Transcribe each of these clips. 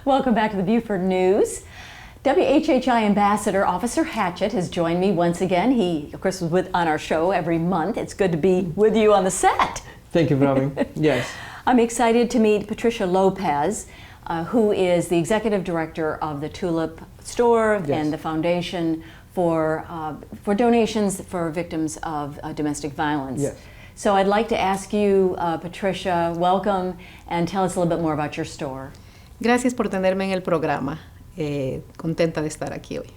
Welcome back to the Beaufort News. WHHI Ambassador Officer Hatchett has joined me once again. He, of course, was on our show every month. It's good to be with you on the set. Thank you, Robyn. Yes. I'm excited to meet Patricia Lopez, who is the Executive Director of the Tulip Store and the Foundation for donations for victims of domestic violence. Yes. So I'd like to ask you, Patricia, welcome, and tell us a little bit more about your store. Gracias por tenerme en el programa. Contenta de estar aquí hoy.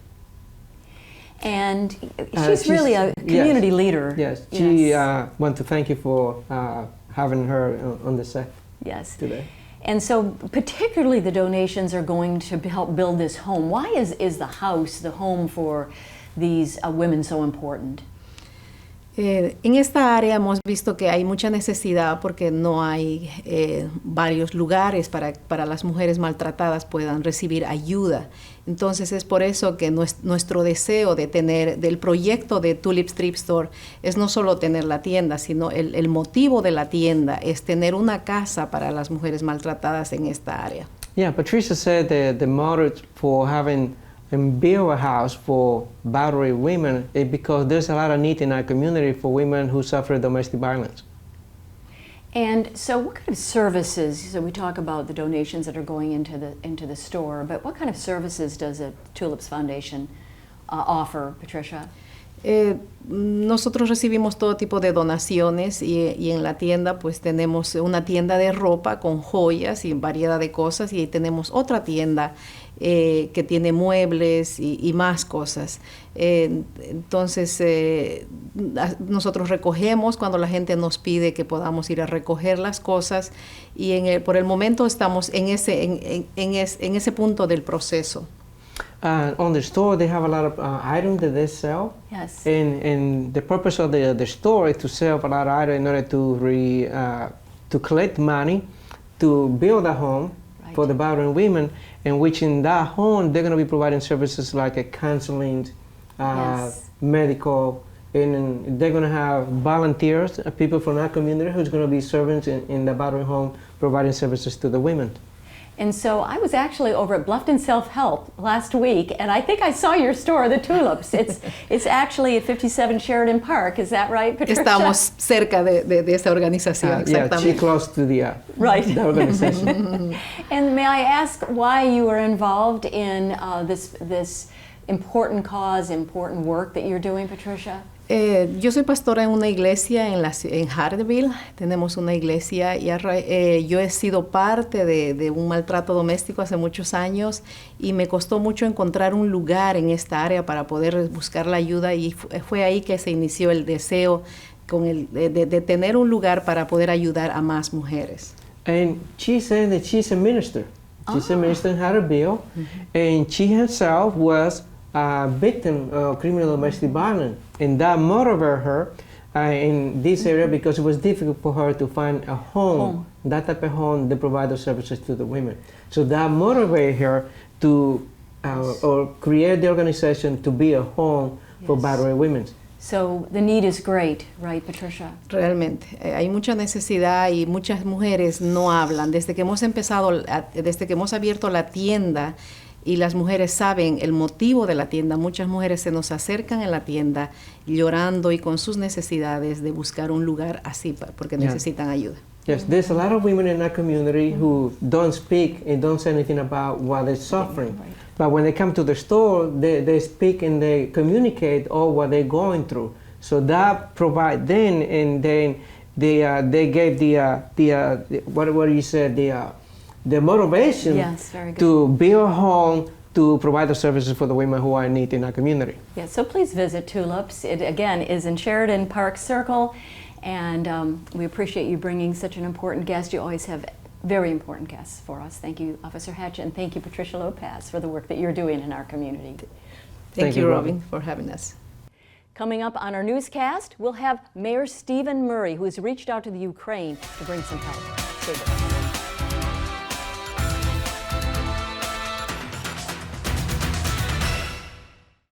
And she's really a community leader. Yes, she want to thank you for having her on the set today. And so particularly the donations are going to help build this home. Why is the house, the home for these women so important? En esta área hemos visto que hay mucha necesidad porque no hay varios lugares para las mujeres maltratadas puedan recibir ayuda. Entonces es por eso que nuestro deseo de tener del proyecto de Tulips Thrift Store es no solo tener la tienda, sino el motivo de la tienda es tener una casa para las mujeres maltratadas en esta área. Yeah, Patricia said the motive for having and build a house for battery women is because there's a lot of need in our community for women who suffer domestic violence. And so what kind of services, so we talk about the donations that are going into the store, but what kind of services does the Tulips Foundation offer, Patricia? Nosotros recibimos todo tipo de donaciones y en la tienda pues tenemos una tienda de ropa con joyas y variedad de cosas y tenemos otra tienda que tiene muebles y más cosas. Entonces nosotros recogemos cuando la gente nos pide que podamos ir a recoger las cosas y por el momento estamos en ese punto del proceso. On the store, they have a lot of items that they sell. Yes. And the purpose of the store is to sell a lot of items in order to collect money to build a home for the battered women, in which in that home they're going to be providing services like a counseling, medical, and they're going to have volunteers, people from our community who's going to be servants in the battered home providing services to the women. And so I was actually over at Bluffton Self-Help last week, and I think I saw your store, the Tulips. It's actually at 57 Sheridan Park. Is that right, Patricia? Estamos cerca de esa organización. Yeah, she's close to the organization. And may I ask why you were involved in this important cause, important work that you're doing, Patricia? Yo soy pastora en una iglesia en Hargray. Tenemos una iglesia y yo he sido parte de un maltrato doméstico hace muchos años y me costó mucho encontrar un lugar en esta área para poder buscar la ayuda y fue ahí que se inició el deseo de tener un lugar para poder ayudar a más mujeres. And she said that she's a minister. She's a minister in Hargray, and she herself was a victim of criminal domestic violence. And that motivated her in this area because it was difficult for her to find a home, that type of home that provides the services to the women. So that motivated her to or create the organization to be a home for battered women. So the need is great, right, Patricia? Realmente, hay mucha necesidad y muchas mujeres no hablan. Desde que hemos abierto la tienda, y las mujeres saben el motivo de la tienda. Muchas mujeres se nos acercan en la tienda llorando y con sus necesidades de buscar un lugar así porque necesitan ayuda. Yes, there's a lot of women in our community who don't speak and don't say anything about what they're suffering. But when they come to the store, they speak and they communicate all what they're going through. So that provide then, and then they gave what you said, the motivation to build a home to provide the services for the women who are in need in our community. Yeah, so please visit Tulips. It again is in Sheridan Park Circle, and we appreciate you bringing such an important guest. You always have very important guests for us. Thank you, Officer Hatchett, and thank you, Patricia Lopez, for the work that you're doing in our community. Thank you, Robyn, for having us. Coming up on our newscast, we'll have Mayor Stephen Murray, who has reached out to the Ukraine to bring some help. Stay with us.